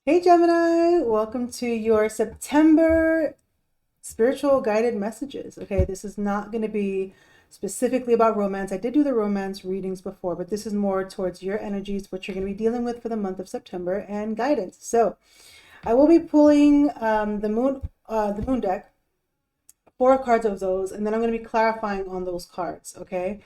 Hey Gemini, welcome to your September spiritual guided messages. Okay, this is not going to be specifically about romance. I did do the romance readings before, but this is more towards your energies, what you're going to be dealing with for the month of September, and guidance. So I will be pulling the moon deck, four cards of those, and then I'm going to be clarifying on those cards. Okay,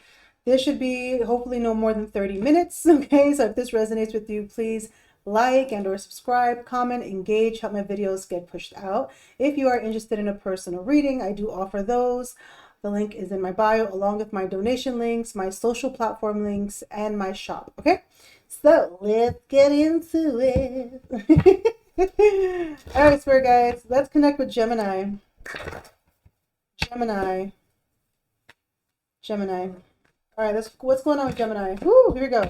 this should be hopefully no more than 30 minutes. Okay, so if this resonates with you, please like and or subscribe, comment, engage, help my videos get pushed out. If you are interested in a personal reading, I do offer those. The link is in my bio, along with my donation links, my social platform links, and my shop. Okay, so let's get into it. All right, spirit guides, let's connect with Gemini. Gemini. Gemini. All right, what's going on with Gemini? Woo, here we go.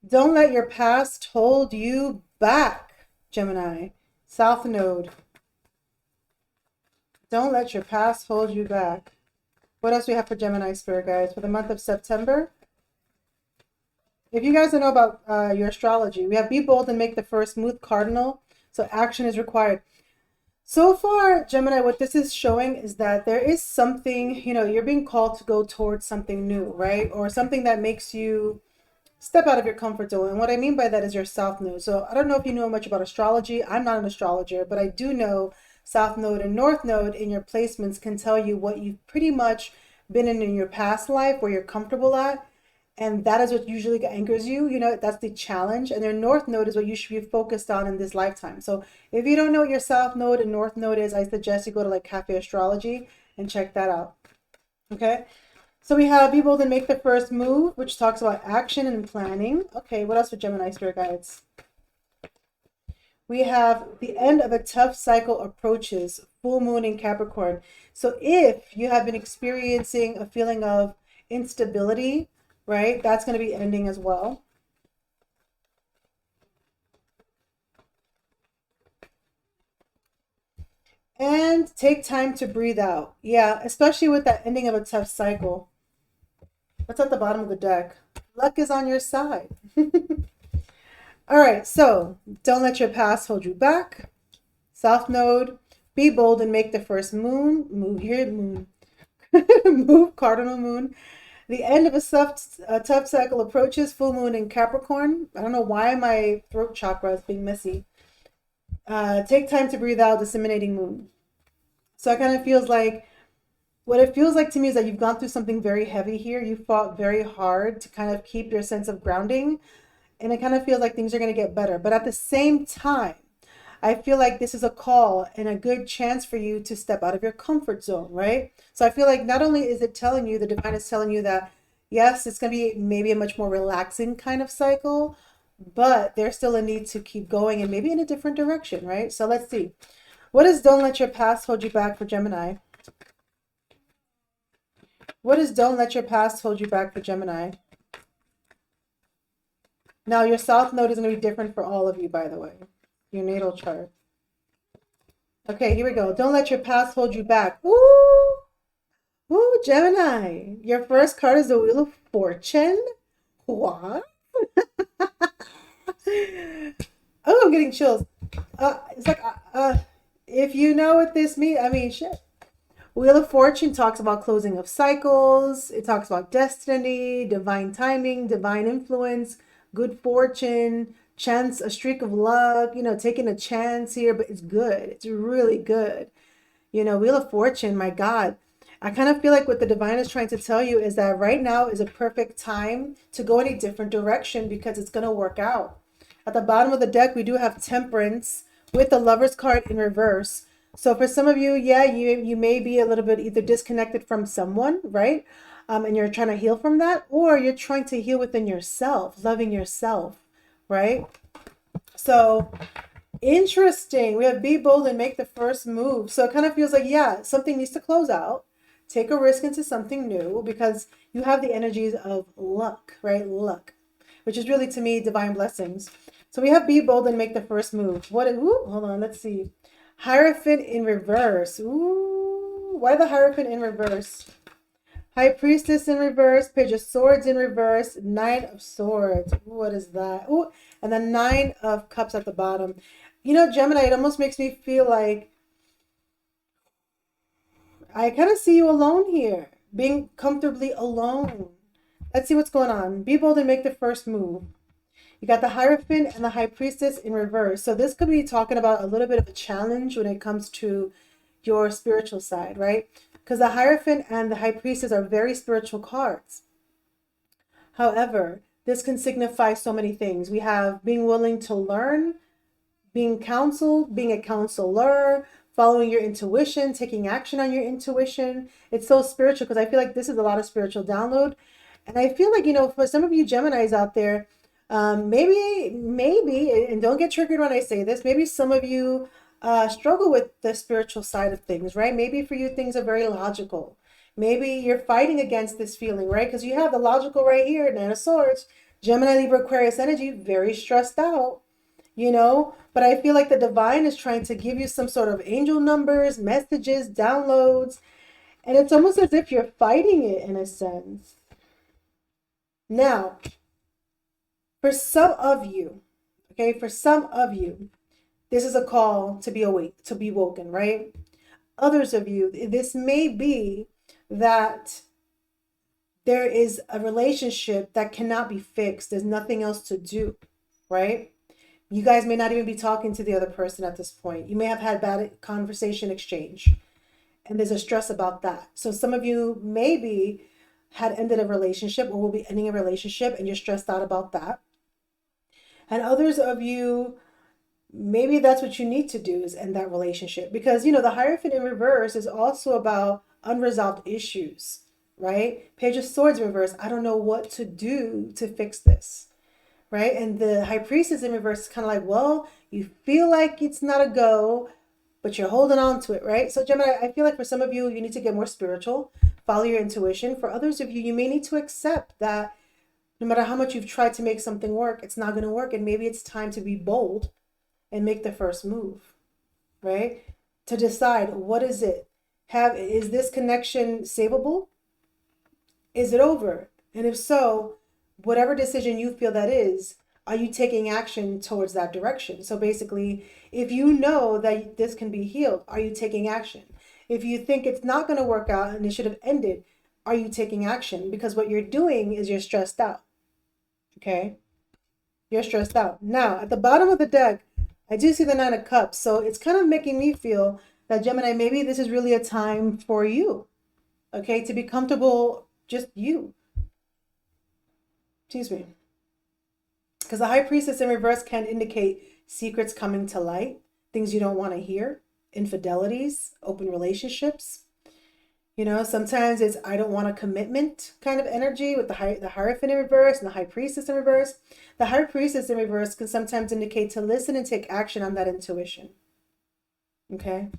Don't let your past hold you back, Gemini. South Node. Don't let your past hold you back. What else do we have for Gemini spirit guides for the month of September? If you guys don't know about your astrology, we have be bold and make the first move cardinal. So action is required. So far, Gemini, what this is showing is that there is something, you're being called to go towards something new, right? Or something that makes you step out of your comfort zone. And what I mean by that is your South Node. So I don't know if you know much about astrology. I'm not an astrologer, but I do know South Node and North Node in your placements can tell you what you've pretty much been in your past life, where you're comfortable at. And that is what usually anchors you. That's the challenge. And their North Node is what you should be focused on in this lifetime. So if you don't know what your South Node and North Node is, I suggest you go to like Cafe Astrology and check that out. Okay. So we have be bold and make the first move, which talks about action and planning. Okay, what else for Gemini spirit guides? We have the end of a tough cycle approaches, full moon in Capricorn. So if you have been experiencing a feeling of instability, right, that's going to be ending as well. And take time to breathe out. Yeah, especially with that ending of a tough cycle. What's at the bottom of the deck? Luck is on your side. All right, so don't let your past hold you back. South Node, be bold and make the first move. Move, cardinal moon. The end of a tough cycle approaches, full moon in Capricorn. I don't know why my throat chakra is being messy. Take time to breathe out, disseminating moon. So it kind of feels like, what it feels like to me is that you've gone through something very heavy here. You fought very hard to kind of keep your sense of grounding. And it kind of feels like things are going to get better. But at the same time, I feel like this is a call and a good chance for you to step out of your comfort zone, right? So I feel like not only is it telling you, the divine is telling you that, yes, it's going to be maybe a much more relaxing kind of cycle, but there's still a need to keep going and maybe in a different direction, right? So let's see. What is don't let your past hold you back for Gemini? What is don't let your past hold you back for Gemini? Now, your South Node is going to be different for all of you, by the way. Your natal chart. Okay, here we go. Don't let your past hold you back. Ooh, ooh, Gemini. Your first card is the Wheel of Fortune. What? Oh, I'm getting chills. It's like, if you know what this means, I mean, shit. Wheel of Fortune talks about closing of cycles. It talks about destiny, divine timing, divine influence, good fortune, chance, a streak of luck, taking a chance here, but it's good. It's really good. Wheel of Fortune, my God. I kind of feel like what the divine is trying to tell you is that right now is a perfect time to go in a different direction because it's going to work out. At the bottom of the deck, we do have Temperance with the Lover's card in reverse. So for some of you, yeah, you may be a little bit either disconnected from someone, right? And you're trying to heal from that, or you're trying to heal within yourself, loving yourself, right? So interesting. We have be bold and make the first move. So it kind of feels like, yeah, something needs to close out. Take a risk into something new because you have the energies of luck, right? Luck, which is really to me divine blessings. So we have be bold and make the first move. Hold on, let's see. Hierophant in reverse. Ooh, why the Hierophant in reverse? High Priestess in reverse, Page of Swords in reverse, Nine of Swords. Ooh, what is that? Ooh, and then Nine of Cups at the bottom. You know, Gemini, it almost makes me feel like I kind of see you alone here, being comfortably alone. Let's see what's going on. Be bold and make the first move. You got the Hierophant and the High Priestess in reverse. So this could be talking about a little bit of a challenge when it comes to your spiritual side, right? Because the Hierophant and the High Priestess are very spiritual cards. However, this can signify so many things. We have being willing to learn, being counseled, being a counselor, following your intuition, taking action on your intuition. It's so spiritual because I feel like this is a lot of spiritual download. And I feel like, you know, for some of you Geminis out there, maybe, and don't get triggered when I say this, maybe some of you struggle with the spiritual side of things, right? Maybe for you, things are very logical. Maybe you're fighting against this feeling, right? Because you have the logical right here, Nine of Swords, Gemini, Libra, Aquarius energy, very stressed out, you know? But I feel like the divine is trying to give you some sort of angel numbers, messages, downloads, and it's almost as if you're fighting it in a sense. Now, for some of you, okay, for some of you, this is a call to be awake, to be woken, right? Others of you, this may be that there is a relationship that cannot be fixed. There's nothing else to do, right? You guys may not even be talking to the other person at this point. You may have had bad conversation exchange, and there's a stress about that. So some of you maybe had ended a relationship or will be ending a relationship, and you're stressed out about that. And others of you, maybe that's what you need to do is end that relationship. Because, you know, the Hierophant in reverse is also about unresolved issues, right? Page of Swords in reverse. I don't know what to do to fix this, right? And the High Priestess in reverse is kind of like, well, you feel like it's not a go, but you're holding on to it, right? So Gemini, I feel like for some of you, you need to get more spiritual, follow your intuition. For others of you, you may need to accept that no matter how much you've tried to make something work, it's not going to work. And maybe it's time to be bold and make the first move, right? To decide, what is it? Is this connection savable? Is it over? And if so, whatever decision you feel that is, are you taking action towards that direction? So basically, if you know that this can be healed, are you taking action? If you think it's not going to work out and it should have ended, are you taking action? Because what you're doing is you're stressed out. Okay? You're stressed out. Now, at the bottom of the deck, I do see the Nine of Cups. So it's kind of making me feel that, Gemini, maybe this is really a time for you. Okay? To be comfortable, just you. Excuse me. Because the High Priestess in reverse can indicate secrets coming to light, things you don't want to hear, infidelities, open relationships. You know, sometimes it's I don't want a commitment kind of energy with the Hierophant in reverse and the High Priestess in reverse. The High Priestess in reverse can sometimes indicate to listen and take action on that intuition. Okay?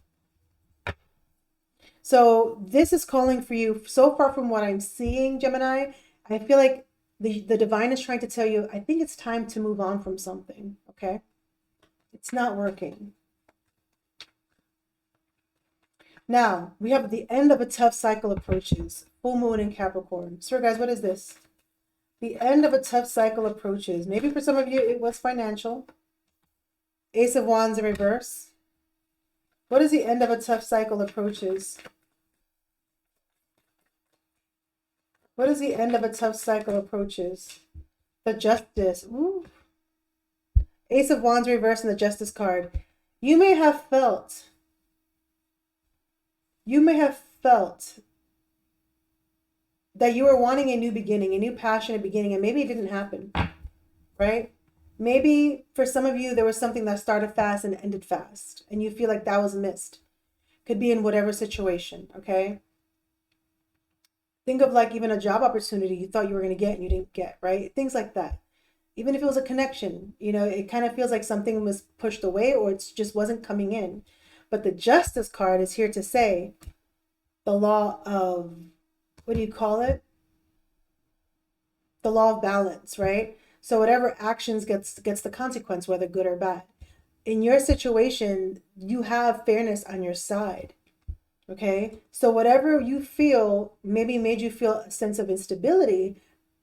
So this is calling for you. So far from what I'm seeing, Gemini, I feel like the divine is trying to tell you, I think it's time to move on from something. Okay? It's not working. Now, we have the end of a tough cycle approaches. Full moon in Capricorn. So guys, what is this? The end of a tough cycle approaches. Maybe for some of you, it was financial. Ace of Wands in reverse. What is the end of a tough cycle approaches? What is the end of a tough cycle approaches? The Justice. Ooh. Ace of Wands reverse and the Justice card. You may have felt that you were wanting a new beginning, a new passionate beginning, and maybe it didn't happen, right? Maybe for some of you, there was something that started fast and ended fast, and you feel like that was missed. Could be in whatever situation, okay? Think of like even a job opportunity you thought you were going to get and you didn't get, right? Things like that. Even if it was a connection, you know, it kind of feels like something was pushed away or it just wasn't coming in. But the Justice card is here to say the law of, what do you call it? The law of balance, right? So whatever actions gets the consequence, whether good or bad. In your situation, you have fairness on your side. Okay, so whatever you feel maybe made you feel a sense of instability,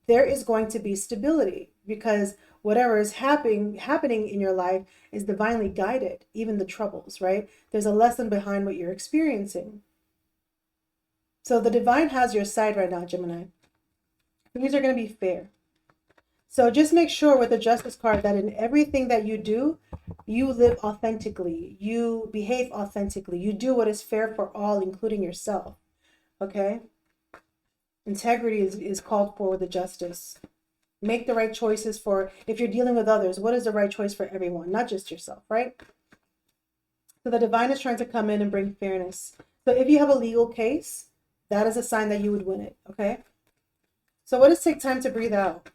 there is going to be stability, because whatever is happening in your life is divinely guided, even the troubles, right? There's a lesson behind what you're experiencing. So the divine has your side right now, Gemini. Things are going to be fair. So just make sure with the Justice card that in everything that you do, you live authentically, you behave authentically, you do what is fair for all, including yourself. Okay? Integrity is called for with the Justice. Make the right choices for, if you're dealing with others, what is the right choice for everyone, not just yourself, right? So the divine is trying to come in and bring fairness. So if you have a legal case, that is a sign that you would win it, okay? So what does take time to breathe out?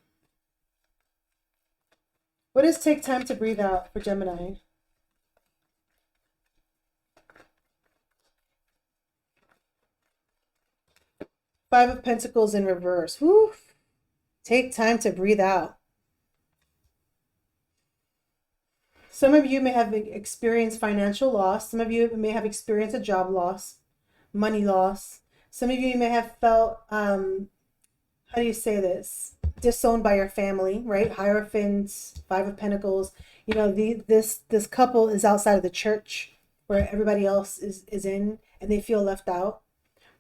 What does take time to breathe out for Gemini? Five of Pentacles in reverse. Whew. Take time to breathe out. Some of you may have experienced financial loss. Some of you may have experienced a job loss, money loss. Some of you may have felt, how do you say this? Disowned by your family, right? Hierophants, Five of Pentacles. You know, this couple is outside of the church where everybody else is in, and they feel left out.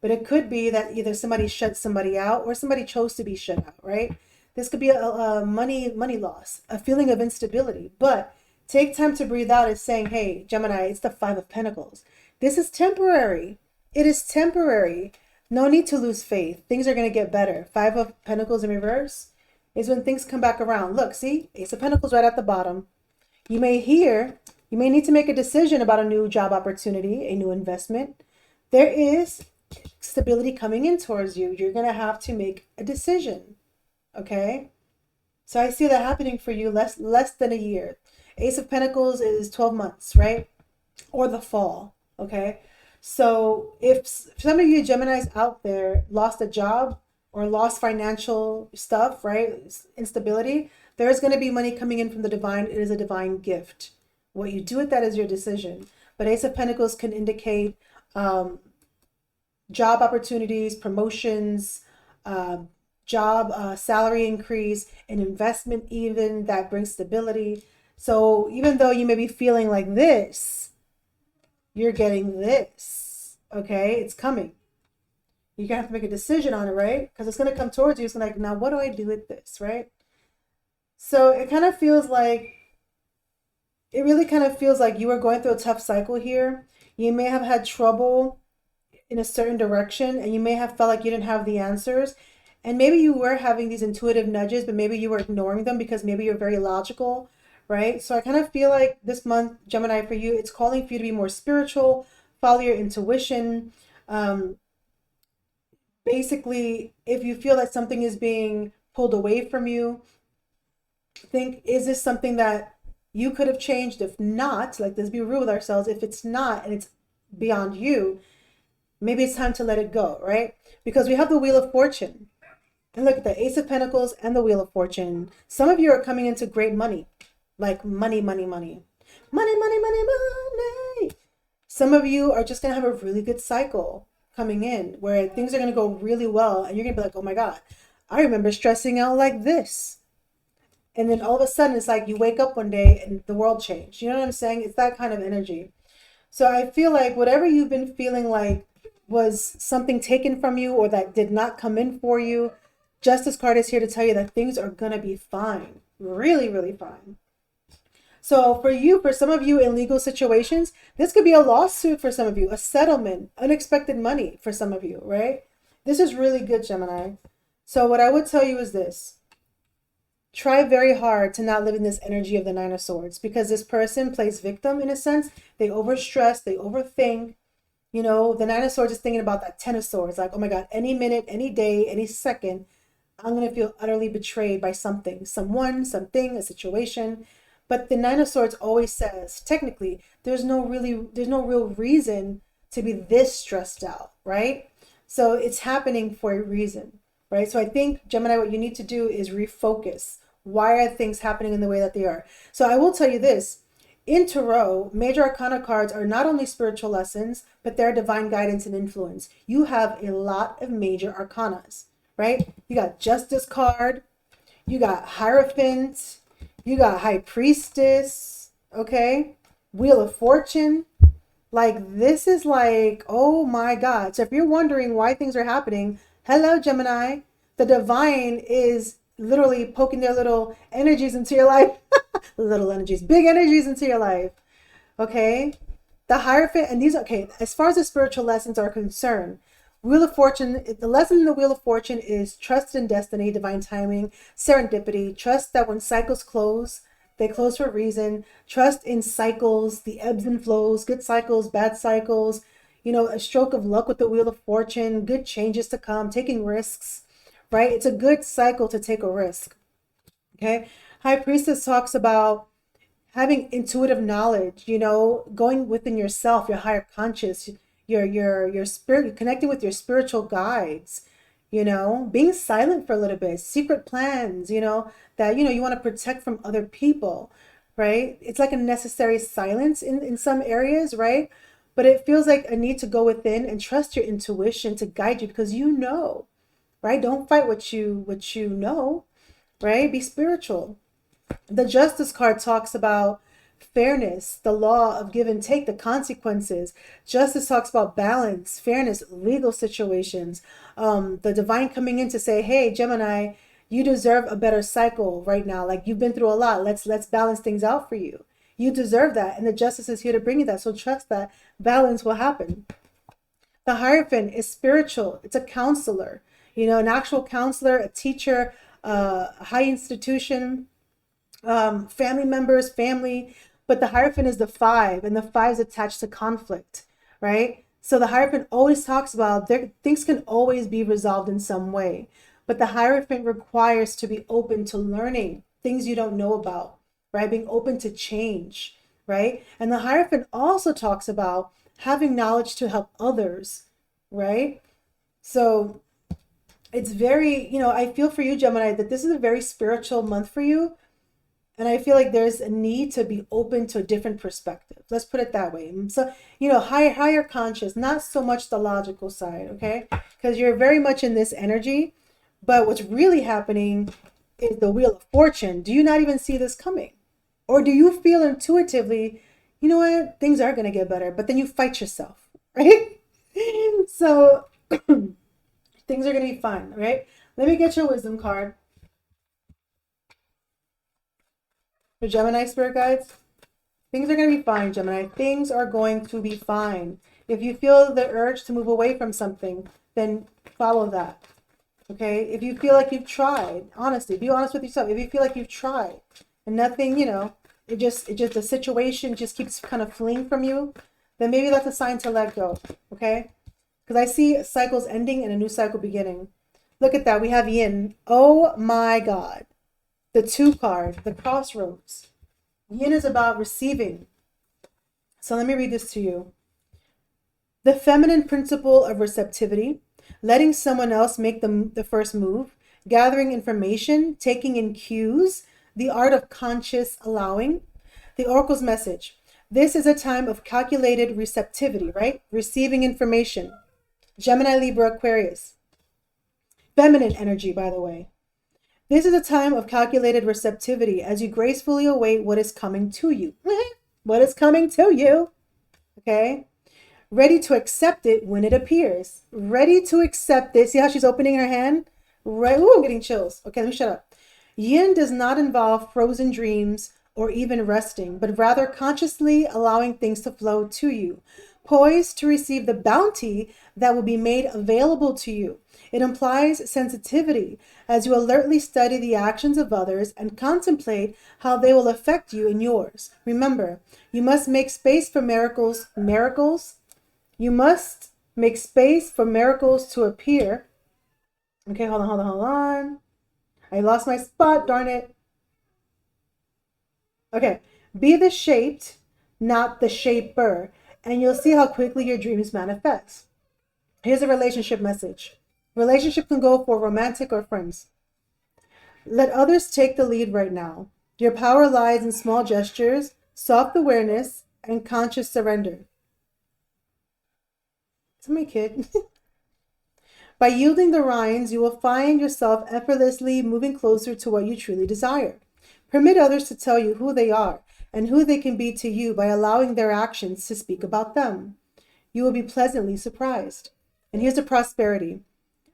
But it could be that either somebody shut somebody out or somebody chose to be shut out, right? This could be a money loss, a feeling of instability. But take time to breathe out is saying, hey, Gemini, it's the Five of Pentacles. This is temporary. It is temporary. No need to lose faith. Things are going to get better. Five of Pentacles in reverse is when things come back around. Look, see, Ace of Pentacles right at the bottom. You may need to make a decision about a new job opportunity, a new investment. There is stability coming in towards you. You're going to have to make a decision. Okay? So I see that happening for you less than a year. Ace of Pentacles is 12 months, right? Or the fall. Okay? So if some of you Geminis out there lost a job or lost financial stuff, right? Instability, there's going to be money coming in from the divine. It is a divine gift. What you do with that is your decision. But Ace of Pentacles can indicate job opportunities, promotions, job salary increase, an investment even that brings stability. So even though you may be feeling like this, you're getting this, okay? It's coming. You're going to have to make a decision on it, right? Because it's going to come towards you. It's going to like, now what do I do with this, right? So it kind of feels like, it really kind of feels like you are going through a tough cycle here. You may have had trouble in a certain direction, and you may have felt like you didn't have the answers. And maybe you were having these intuitive nudges, but maybe you were ignoring them because maybe you're very logical, right? So I kind of feel like this month, Gemini, for you, it's calling for you to be more spiritual, follow your intuition. Basically, if you feel that something is being pulled away from you, think, is this something that you could have changed? If not, like, let's be real with ourselves. If it's not, and it's beyond you, maybe it's time to let it go, right? Because we have the Wheel of Fortune. And look at the Ace of Pentacles and the Wheel of Fortune. Some of you are coming into great money. Like money, money, money. Money, money, money, money. Some of you are just going to have a really good cycle coming in where things are going to go really well. And you're going to be like, oh my God, I remember stressing out like this. And then all of a sudden, it's like you wake up one day and the world changed. You know what I'm saying? It's that kind of energy. So I feel like whatever you've been feeling like was something taken from you or that did not come in for you, Justice card is here to tell you that things are going to be fine. Really, really fine. So for you, for some of you in legal situations, this could be a lawsuit for some of you, a settlement, unexpected money for some of you, right? This is really good, Gemini. So what I would tell you is this. Try very hard to not live in this energy of the Nine of Swords, because this person plays victim in a sense. They overstress, they overthink. You know, the Nine of Swords is thinking about that Ten of Swords. Like, oh my God, any minute, any day, any second, I'm going to feel utterly betrayed by something, someone, something, a situation. But the Nine of Swords always says, technically, there's no real reason to be this stressed out, right? So it's happening for a reason, right? So I think, Gemini, what you need to do is refocus. Why are things happening in the way that they are? So I will tell you this. In Tarot, major arcana cards are not only spiritual lessons, but they're divine guidance and influence. You have a lot of major arcanas, right? You got Justice card, you got Hierophant, you got High Priestess, okay? Wheel of Fortune. Like, this is like, oh my God. So if you're wondering why things are happening, hello, Gemini. The divine is literally poking their little energies into your life. Little energies, big energies into your life. Okay? The Hierophant, and these, okay, as far as the spiritual lessons are concerned, Wheel of Fortune, the lesson in the Wheel of Fortune is trust in destiny, divine timing, serendipity, trust that when cycles close, they close for a reason, trust in cycles, the ebbs and flows, good cycles, bad cycles, you know, a stroke of luck with the Wheel of Fortune, good changes to come, taking risks, right? It's a good cycle to take a risk, okay? High Priestess talks about having intuitive knowledge, you know, going within yourself, your higher conscious, your spirit, connecting with your spiritual guides, you know, being silent for a little bit, secret plans, you know, that, you know, you want to protect from other people, right? It's like a necessary silence in some areas, right? But it feels like a need to go within and trust your intuition to guide you because you know, right? Don't fight what you know, right? Be spiritual. The Justice card talks about fairness, the law of give and take, the consequences. Justice talks about balance, fairness, legal situations. The divine coming in to say, hey, Gemini, you deserve a better cycle right now. Like, you've been through a lot. Let's balance things out for you. You deserve that. And the Justice is here to bring you that. So trust that balance will happen. The Hierophant is spiritual. It's a counselor, you know, an actual counselor, a teacher, a high institution, family members, family, but the Hierophant is the 5, and the 5 is attached to conflict, right? So the Hierophant always talks about things can always be resolved in some way, but the Hierophant requires to be open to learning things you don't know about, right? Being open to change, right? And the Hierophant also talks about having knowledge to help others, right? So it's very, you know, I feel for you, Gemini, that this is a very spiritual month for you. And I feel like there's a need to be open to a different perspective. Let's put it that way. So, you know, higher conscious, not so much the logical side, okay? Because you're very much in this energy. But what's really happening is the Wheel of Fortune. Do you not even see this coming? Or do you feel intuitively, you know what, things are going to get better, but then you fight yourself, right? So things are going to be fine, right? Let me get your wisdom card. For Gemini spirit guides, things are going to be fine, Gemini. Things are going to be fine. If you feel the urge to move away from something, then follow that. Okay? If you feel like you've tried, honestly, be honest with yourself. If you feel like you've tried and nothing, you know, it just the situation just keeps kind of fleeing from you, then maybe that's a sign to let go. Okay? Because I see cycles ending and a new cycle beginning. Look at that. We have Yin. Oh my God. The 2 card, the Crossroads. Yin is about receiving. So let me read this to you. The feminine principle of receptivity, letting someone else make the first move, gathering information, taking in cues, the art of conscious allowing. The Oracle's message. This is a time of calculated receptivity, right? Receiving information. Gemini, Libra, Aquarius. Feminine energy, by the way. This is a time of calculated receptivity as you gracefully await what is coming to you. What is coming to you? Okay? Ready to accept it when it appears. Ready to accept it. See how she's opening her hand? Right. Ooh, I'm getting chills. Okay, let me shut up. Yin does not involve frozen dreams or even resting, but rather consciously allowing things to flow to you, poised to receive the bounty that will be made available to you. It implies sensitivity as you alertly study the actions of others and contemplate how they will affect you and yours. Remember, you must make space for miracles. You must make space for miracles to appear. Okay, hold on. I lost my spot, darn it. Okay, be the shaped, not the shaper, and you'll see how quickly your dreams manifest. Here's a relationship message. Relationship can go for romantic or friends. Let others take the lead right now. Your power lies in small gestures, soft awareness, and conscious surrender. Is that my kid? By yielding the reins, you will find yourself effortlessly moving closer to what you truly desire. Permit others to tell you who they are and who they can be to you by allowing their actions to speak about them. You will be pleasantly surprised. And here's the prosperity.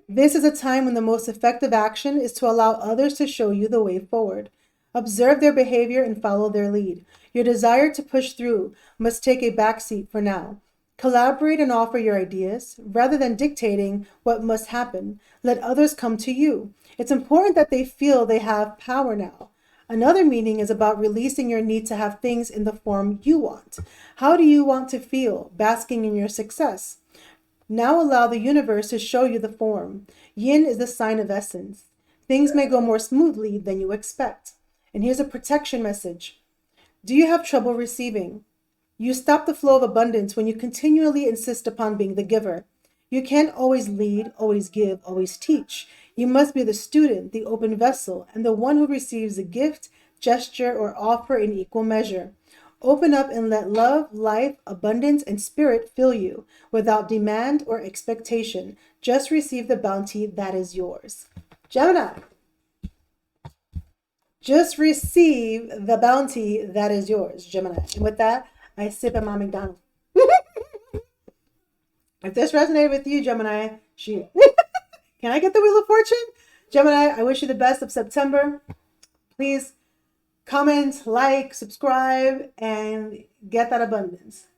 This is a time when the most effective action is to allow others to show you the way forward. Observe their behavior and follow their lead. Your desire to push through must take a backseat for now. Collaborate and offer your ideas. Rather than dictating what must happen, let others come to you. It's important that they feel they have power now. Another meaning is about releasing your need to have things in the form you want. How do you want to feel, basking in your success? Now allow the universe to show you the form. Yin is the sign of essence. Things may go more smoothly than you expect. And here's a protection message. Do you have trouble receiving? You stop the flow of abundance when you continually insist upon being the giver. You can't always lead, always give, always teach. You must be the student, the open vessel, and the one who receives a gift, gesture, or offer in equal measure. Open up and let love, life, abundance, and spirit fill you without demand or expectation. Just receive the bounty that is yours. Gemini. Just receive the bounty that is yours, Gemini. And with that, I sip at my McDonald's. If this resonated with you, Gemini, can I get the Wheel of Fortune? Gemini, I wish you the best of September. Please comment, like, subscribe, and get that abundance.